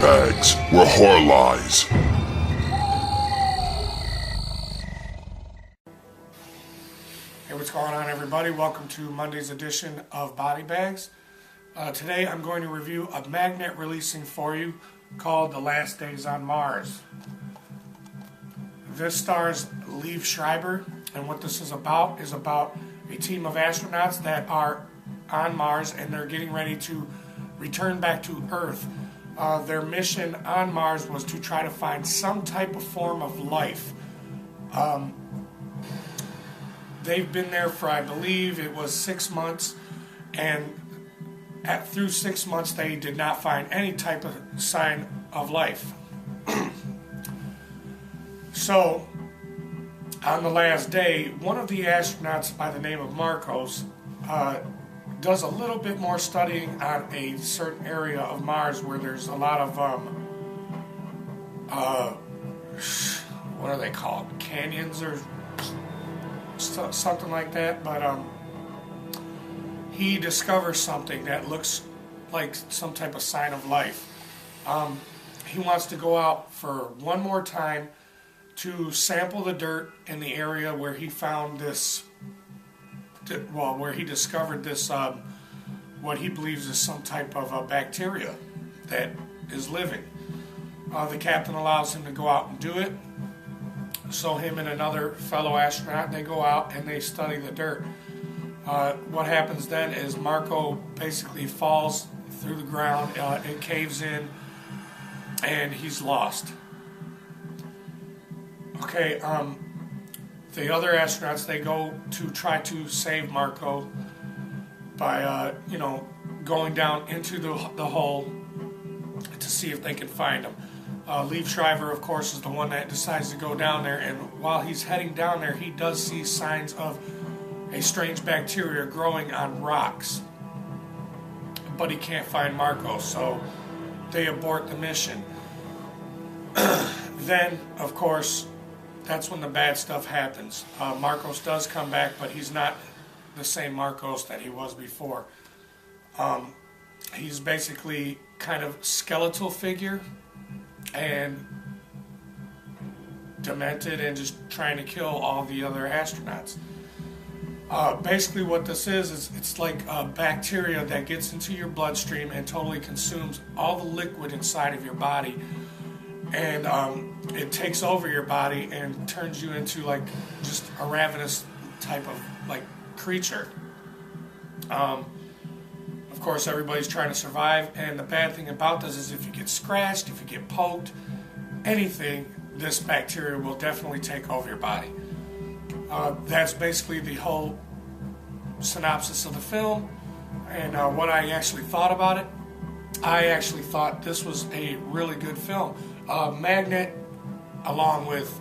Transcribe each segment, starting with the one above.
Bodybags, where horror lies. Hey, what's going on, everybody? Welcome to Monday's edition of Bodybags. Today I'm going to review a magnet releasing for you called The Last Days on Mars. This stars Liev Schreiber, and what this is about a team of astronauts that are on Mars and they're getting ready to return back to Earth. Their mission on Mars was to try to find some type of form of life. They've been there for, I believe, it was 6 months, and through 6 months they did not find any type of sign of life. So, on the last day, one of the astronauts by the name of Marcos does a little bit more studying on a certain area of Mars where there's a lot of, what are they called? Canyons or something like that, but he discovers something that looks like some type of sign of life. He wants to go out for one more time to sample the dirt in the area where he found this, where he discovered this, what he believes is some type of bacteria that is living. The captain allows him to go out and do it. So him and another fellow astronaut, they go out and they study the dirt. What happens then is Marco basically falls through the ground, it caves in, and he's lost. Okay, the other astronauts, they go to try to save Marco by, going down into the hole to see if they can find him. Liev Schreiber, of course, is the one that decides to go down there, and while he's heading down there, he does see signs of a strange bacteria growing on rocks. But he can't find Marco, so they abort the mission. Then, of course, that's when the bad stuff happens. Marcos does come back, but he's not the same Marcos that he was before. He's basically kind of skeletal figure and demented and just trying to kill all the other astronauts. Basically what this is it's like a bacteria that gets into your bloodstream and totally consumes all the liquid inside of your body, and it takes over your body and turns you into like just a ravenous type of like creature. Of course, everybody's trying to survive, and the bad thing about this is if you get scratched, if you get poked, anything, this bacteria will definitely take over your body. That's basically the whole synopsis of the film, and what I actually thought about it. I actually thought this was a really good film. Magnet, along with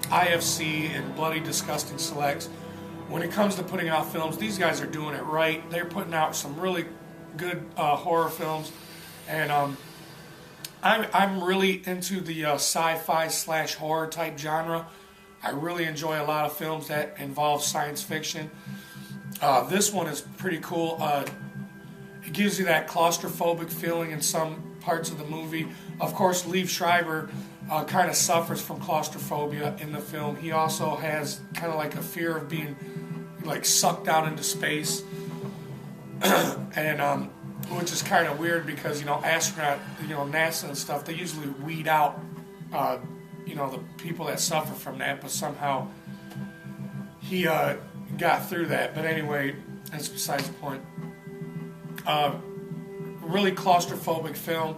IFC and Bloody Disgusting Selects, when it comes to putting out films, these guys are doing it right. They're putting out some really good horror films, and I'm really into the sci-fi / horror type genre. I really enjoy a lot of films that involve science fiction. This one is pretty cool. It gives you that claustrophobic feeling in some parts of the movie. Of course, Liev Schreiber kind of suffers from claustrophobia in the film. He also has kind of like a fear of being like sucked out into space, and which is kind of weird because astronaut, NASA and stuff, they usually weed out the people that suffer from that, but somehow he got through that. But anyway, that's besides the point. Really claustrophobic film.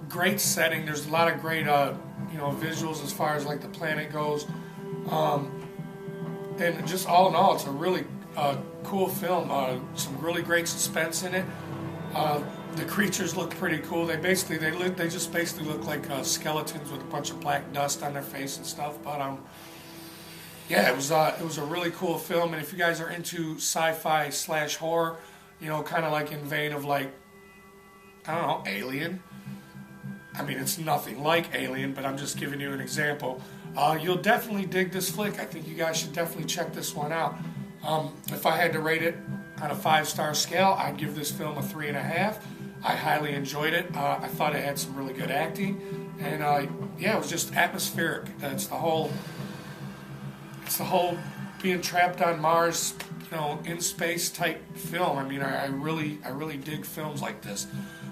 Great setting. There's a lot of great visuals as far as like the planet goes, and just all in all, it's a really cool film. Some really great suspense in it. The creatures look pretty cool. They just basically look like skeletons with a bunch of black dust on their face and stuff. But yeah, it was a really cool film. And if you guys are into sci-fi / horror, kind of like in vein of like, I don't know, Alien. I mean, it's nothing like Alien, but I'm just giving you an example. You'll definitely dig this flick. I think you guys should definitely check this one out. If I had to rate it on a 5-star scale, I'd give this film a 3.5. I highly enjoyed it. I thought it had some really good acting, and yeah, it was just atmospheric. It's the whole being trapped on Mars, in space type film. I mean, I really dig films like this.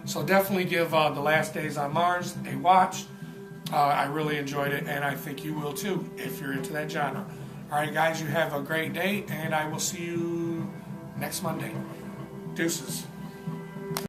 So definitely give The Last Days on Mars a watch. I really enjoyed it, and I think you will too if you're into that genre. All right, guys, you have a great day, and I will see you next Monday. Deuces.